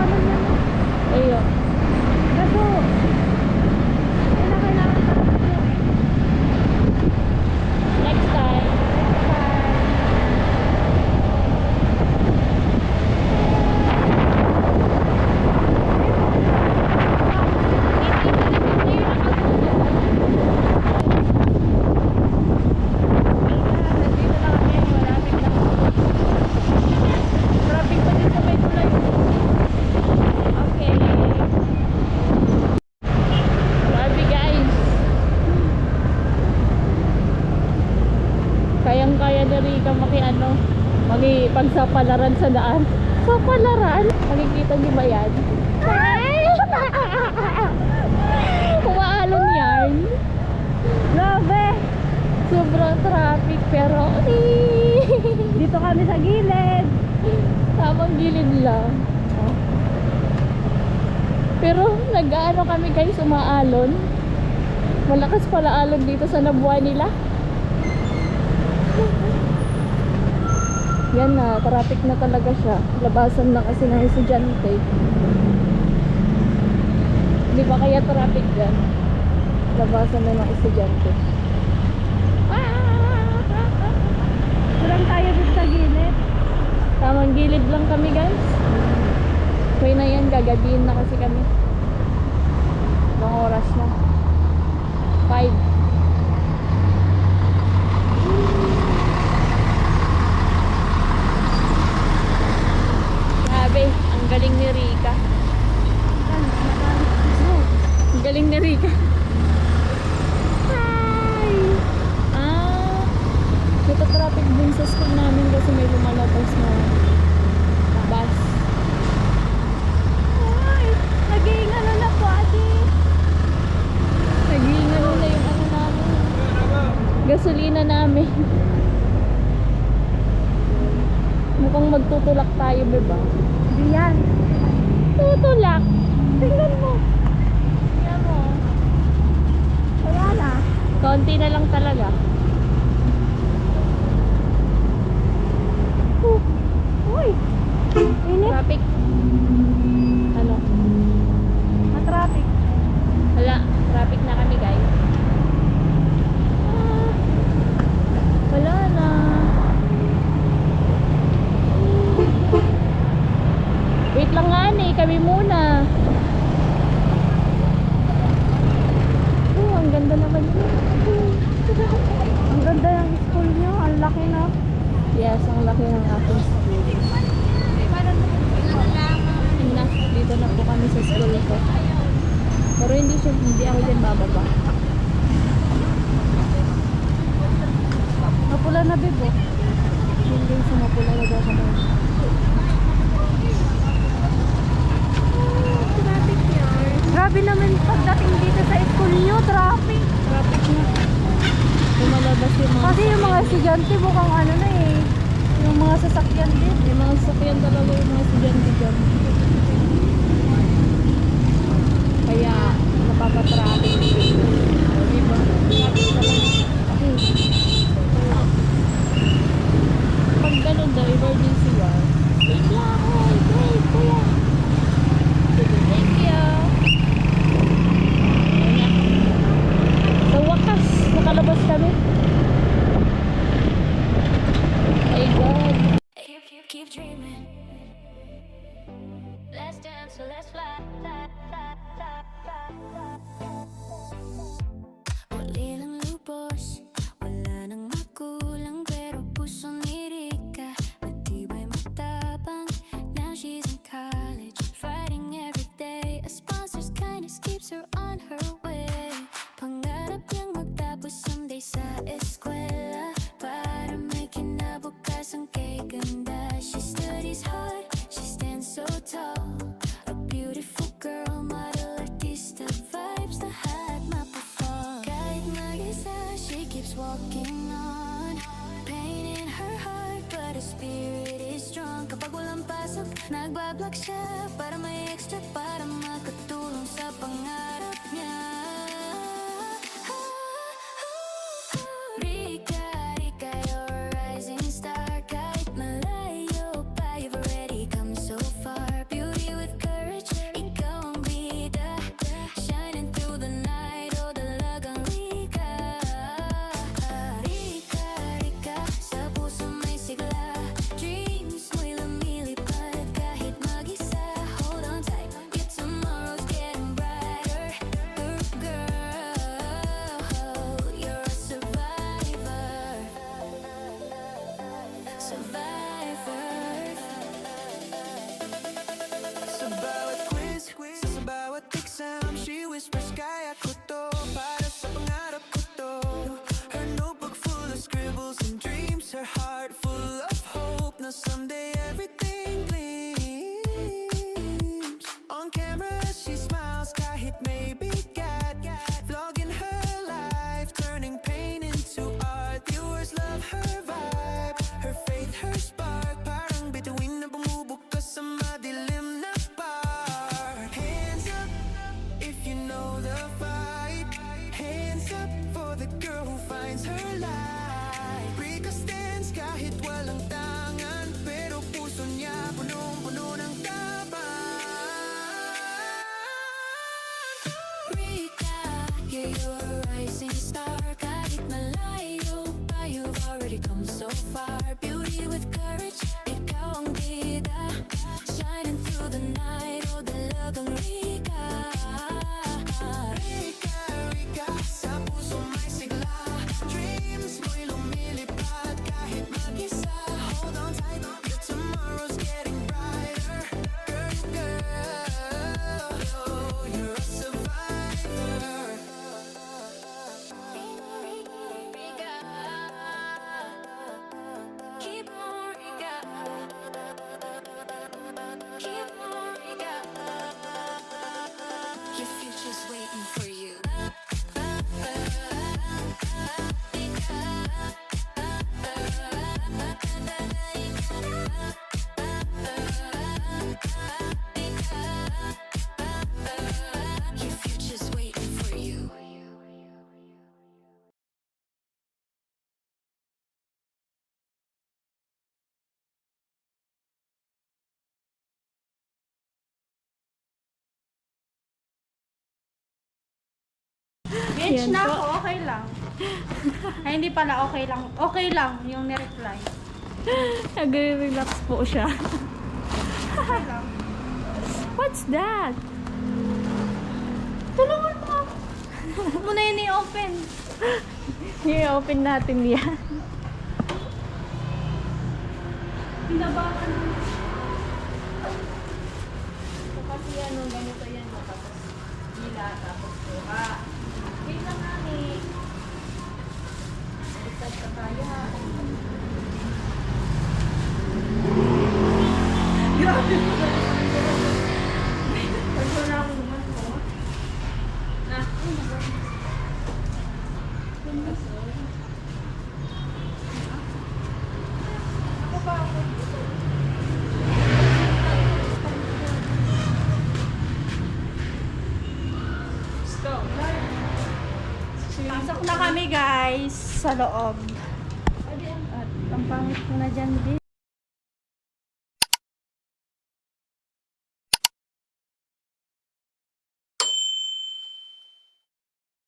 naman yan. Ayun. Kaso, kailangan tayo. Next time. Traffic pa din sa may tulay. Okay. Grabe guys. Kayang-kaya na rin ka pagsapalaran sa daan. Sapalaran? Makikita niyo ba yan? Umaalon yan. Grabe! Sobrang traffic pero Dito kami sa gilid. tamang gilid lang. Oh. Pero nag-ano kami guys, umaalon. Malakas pala alon dito sa nabuhay nila. Yan na, traffic na talaga siya. Labasan na kasi ng estudyante. Di ba kaya traffic dyan? Labasan na ng estudyante. Kurang tayo dito sa gilid. Tamang gilid lang kami guys. Okay na yan, gagabihin na kasi kami. Ibang oras na. 5. Grabe, ang galing ni Rika. Ang galing ni Rika. Hi! Nagka-traffic din sa school namin kasi may lumalabas na bus. Ay, nag-iingalo na po ate. Nag-iingalo na yung ano namin. Gasolina namin. Mukhang magtutulak tayo, beba. Hindi yan. Tutulak! Tingnan mo. Tingnan mo. Wala na. Konti na lang talaga. Uy! Init. Traffic. Ano? Matraffic. Wala. Traffic na kami, guys. Wala na. Wait lang nga kami muna. Oh, ang ganda naman yun. Ang ganda ng school nyo. Ang laki na. Yes, ang laki ng ating school. Na, dito na po kami sa school ko. Pero hindi ako dyan bababa. Mapula na bebo. Hindi sumapula na daw kami. Traffic yan. Grabe naman pagdating dito sa school nyo. Traffic. Traffic na. Lumalabas yung mga Kasi yung mga estudyante mukhang ano na eh. Yung mga sasakyan din. Yung mga sasakyan talaga yung mga estudyante dyan. Kaya napapatraffic. Diba? Traffic talaga. Pag ganun daw, emergency yan. Wait lang, wait, kuya. Thank you. Ayan na. Sa wakas, nakalabas kami. My God. Keep dreaming. Let's dance, so let's fly. Uli lang lubos, wala nang makulang, pero puso ni Rika matibay matapang. Now she's in college, fighting every day. A sponsor's kindness keeps her on her way. Pangarap niyang magtapos someday sa eskwela para may kinabukasan kay ganda. She studies hard, she stands so tall. A beautiful girl, model, artista, vibes lahat mapafall. Kahit mag-isa, she keeps walking on. Pain in her heart, but her spirit is strong. Kapag walang pasok, nagbablock siya para may extra, para makatulong sa pangarap niya. Rika, Rika, you're a rising star. Kahit malayo pa, you've already come so far. Beauty with courage. Sa bawat quiz, sa bawat exam, she whispers, kaya ko to, para sa pangarap ko to. Her notebook full of scribbles and dreams, her heart full of hope, na someday everything gleams. On camera she smiles kahit may bigat, vlogging her life, turning pain into art. Viewers love her vibe, her faith, her spark, parang bituin na bumubukas sa madilim na bar. Hands up if you know the fight, hands up for the girl who finds her light. Rika stands kahit walang tangan, pero puso niya punong-puno ng taban. Rika, yeah, you're a rising star. Kahit malayo pa, you've already come so far. Beauty with courage, ikaw ang bida. Shining through the night, oh dalagang Rika. Rika, Rika, sa puso may sigla, dreams mo'y lumilipad kahit mag-isa. Hold on tight, the tomorrow's getting brighter. Girl, you're a survivor. Rika, keep on Rika, keep on Rika. Your future's waiting for you. Your future's waiting for you. Bitch Yan na po. ako, okay lang. Ay, hindi pala okay lang. Okay lang yung nireply. Nagre-relax po siya. Okay lang. What's that? Tulungan mo ako. Huwag mo na yun i-open. I-open natin yan. Pinabakan mo. So, kasi ano, ganito yan. Tapos, hila, tapos kuha. Wait lang nani. Baliktad ka tayo ha. Grabe mo na. Pag wala akong naman ko. Ah. Ako ba ako? Stop. Pasok na kami guys sa loob. At ang pangit ko na dyan din.